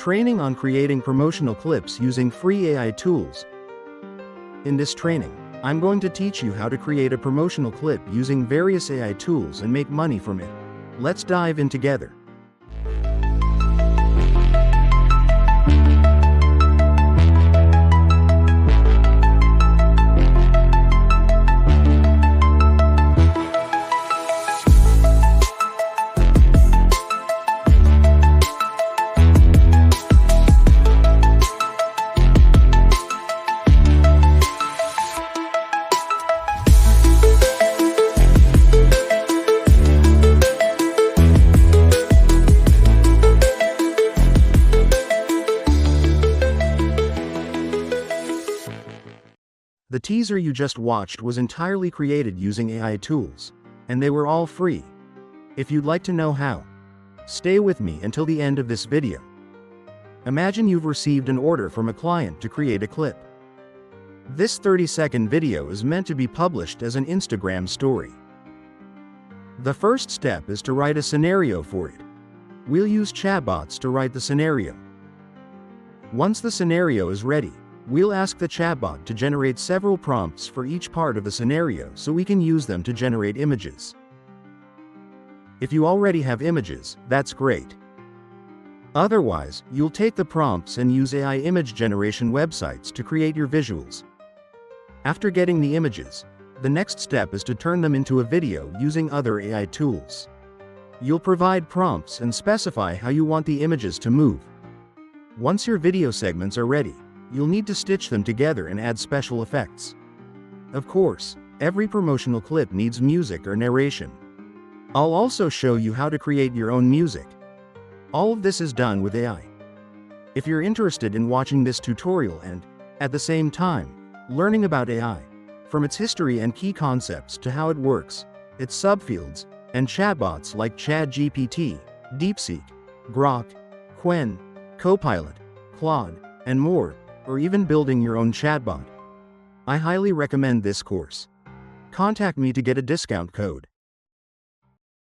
Training on creating promotional clips using free AI tools. In this training, I'm going to teach you how to create a promotional clip using various AI tools and make money from it. Let's dive in together. The teaser you just watched was entirely created using AI tools, and they were all free. If you'd like to know how, stay with me until the end of this video. Imagine you've received an order from a client to create a clip. This 30-second video is meant to be published as an Instagram story. The first step is to write a scenario for it. We'll use chatbots to write the scenario. Once the scenario is ready, we'll ask the chatbot to generate several prompts for each part of the scenario so we can use them to generate images. If you already have images, that's great. Otherwise, you'll take the prompts and use AI image generation websites to create your visuals. After getting the images, the next step is to turn them into a video using other AI tools. You'll provide prompts and specify how you want the images to move. Once your video segments are ready, you'll need to stitch them together and add special effects. Of course, every promotional clip needs music or narration. I'll also show you how to create your own music. All of this is done with AI. If you're interested in watching this tutorial and, at the same time, learning about AI, from its history and key concepts to how it works, its subfields, and chatbots like ChatGPT, Deepseek, Grok, Qwen, Copilot, Claude, and more, or even building your own chatbot, I highly recommend this course. Contact me to get a discount code.